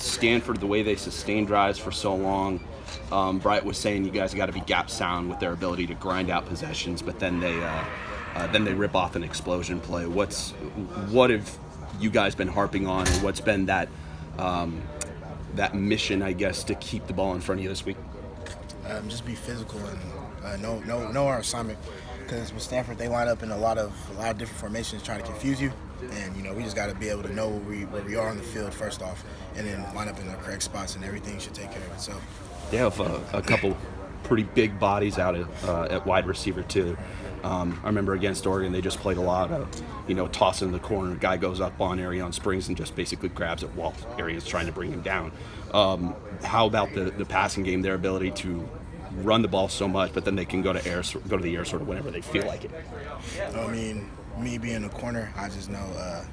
Stanford, the way they sustain drives for so long, Bright was saying you guys got to be gap sound with their ability to grind out possessions, but then they rip off an explosion play. What have you guys been harping on, and what's been that mission, I guess, to keep the ball in front of you this week? Just be physical and know our assignment. Because with Stanford, they line up in a lot of different formations trying to confuse you, and we just got to be able to know where we are on the field first off, and then line up in the correct spots, and everything should take care of itself. They have a couple pretty big bodies out at wide receiver too. I remember against Oregon, they just played a lot of toss in the corner. Guy goes up on Arion Springs and just basically grabs it while Arion's trying to bring him down. How about the passing game? Their ability to run the ball so much, but then they can go to the air sort of whenever they feel like it. I mean, me being a corner, I just know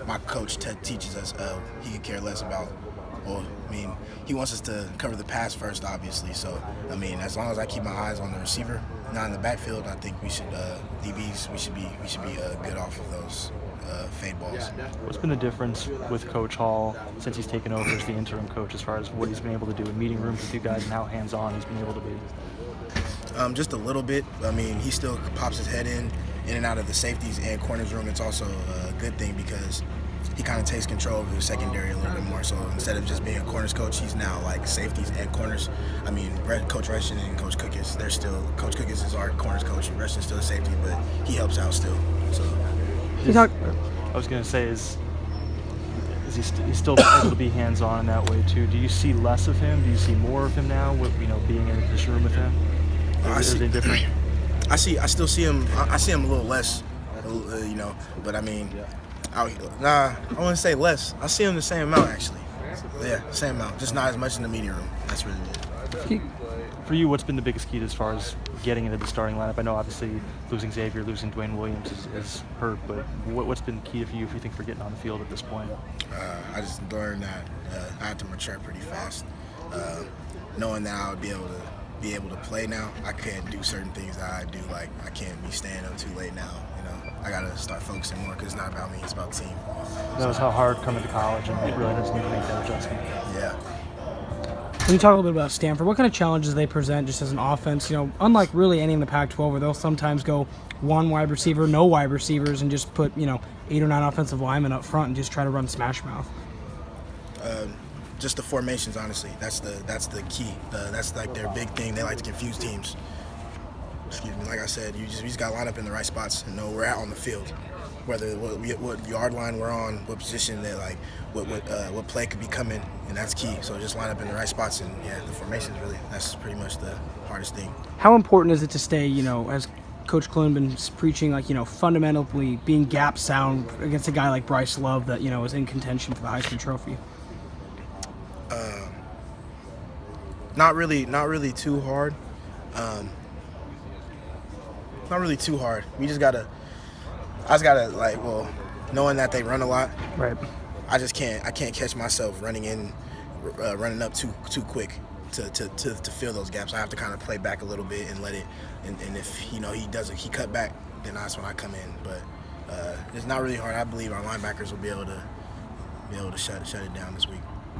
my coach teaches us he could care less about. Well, I mean, he wants us to cover the pass first, obviously. So, I mean, as long as I keep my eyes on the receiver, not in the backfield, I think we should DBs. We should be good off of those fade balls. What's been the difference with Coach Hall since he's taken over as the interim coach, as far as what he's been able to do in meeting rooms with you guys and how hands-on he's been able to be? Just a little bit. I mean, he still pops his head in and out of the safeties and corners room. It's also a good thing because he kind of takes control of the secondary a little bit more. So instead of just being a corners coach, he's now like safeties and corners. I mean, Coach Rushton and Coach Cook Coach Cook is our corners coach. Rushton's still a safety, but he helps out still. So I was going to say, is he's still able to be hands-on in that way too? Do you see less of him? Do you see more of him now with being in the position room with him? Is it different? I still see him. I see him a little less, but I mean. I wouldn't say less. I see him the same amount, actually. Yeah, same amount. Just not as much in the media room. That's really it. For you, what's been the biggest key as far as getting into the starting lineup? I know obviously losing Xavier, losing Dwayne Williams is hurt, but what's been key for you if you think for getting on the field at this point? I just learned that I have to mature pretty fast. Knowing that I would be able to play now, I can't do certain things that I do. Like I can't be staying up too late now. I gotta start focusing more because it's not about me; it's about the team. That was how hard coming to college, and it really doesn't need to make that adjustment. Yeah. When you talk a little bit about Stanford, what kind of challenges they present just as an offense? Unlike really any in the Pac-12, where they'll sometimes go one wide receiver, no wide receivers, and just put 8 or 9 offensive linemen up front and just try to run smash mouth. Just the formations, honestly. That's the key. That's like their big thing. They like to confuse teams. Excuse me. Like I said, you just got to line up in the right spots and know where we're at on the field. Whether what yard line we're on, what position what play could be coming, and that's key. So just line up in the right spots, and the formations that's pretty much the hardest thing. How important is it to stay, as Coach Clune been preaching, fundamentally being gap sound against a guy like Bryce Love that is in contention for the Heisman Trophy? Not really too hard. Not really too hard. I just gotta knowing that they run a lot. Right. I can't catch myself running up too quick to fill those gaps. I have to kind of play back a little bit and let it. And if he cut back, then that's when I come in. But it's not really hard. I believe our linebackers will be able to shut it down this week.